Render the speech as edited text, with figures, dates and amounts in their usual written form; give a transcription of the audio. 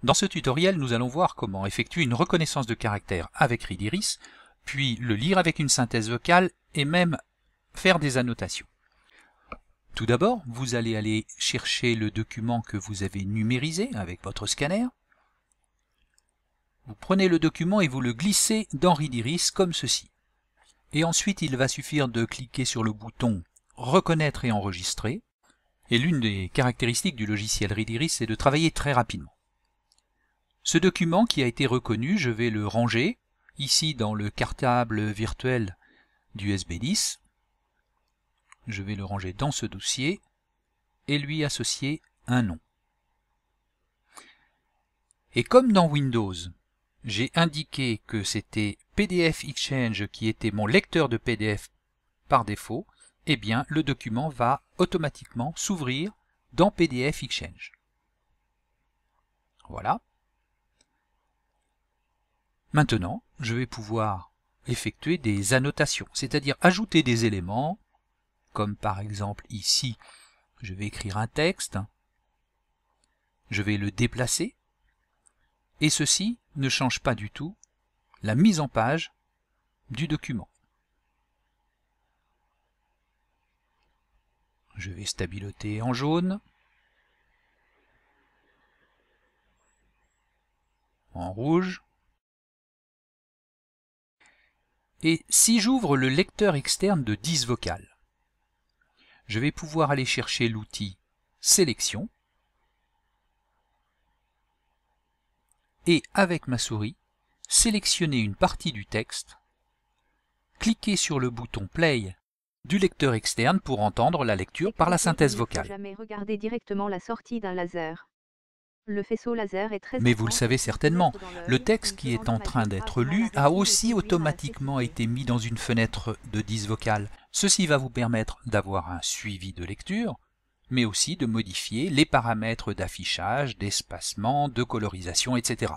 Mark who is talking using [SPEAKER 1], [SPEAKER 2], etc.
[SPEAKER 1] Dans ce tutoriel, nous allons voir comment effectuer une reconnaissance de caractère avec Readiris, puis le lire avec une synthèse vocale et même faire des annotations. Tout d'abord, vous allez aller chercher le document que vous avez numérisé avec votre scanner. Vous prenez le document et vous le glissez dans Readiris comme ceci. Et ensuite, il va suffire de cliquer sur le bouton « Reconnaître et enregistrer ». Et l'une des caractéristiques du logiciel Readiris, c'est de travailler très rapidement. Ce document qui a été reconnu, je vais le ranger ici dans le cartable virtuel d'USB 10. Je vais le ranger dans ce dossier et lui associer un nom. Et comme dans Windows, j'ai indiqué que c'était PDF Exchange qui était mon lecteur de PDF par défaut, eh bien le document va automatiquement s'ouvrir dans PDF Exchange. Voilà. Maintenant, je vais pouvoir effectuer des annotations, c'est-à-dire ajouter des éléments, comme par exemple ici, je vais écrire un texte, je vais le déplacer, et ceci ne change pas du tout la mise en page du document. Je vais stabiloter en jaune, en rouge, et si j'ouvre le lecteur externe de 10 vocales, je vais pouvoir aller chercher l'outil Sélection et avec ma souris, sélectionner une partie du texte, cliquer sur le bouton Play du lecteur externe pour entendre la lecture par la synthèse vocale.
[SPEAKER 2] Jamais regarder directement la sortie d'un laser. Le faisceau laser est très
[SPEAKER 1] Mais vous le savez certainement, le texte qui est en train d'être lu a aussi automatiquement été mis dans une fenêtre de 10 vocales. Ceci va vous permettre d'avoir un suivi de lecture, mais aussi de modifier les paramètres d'affichage, d'espacement, de colorisation, etc.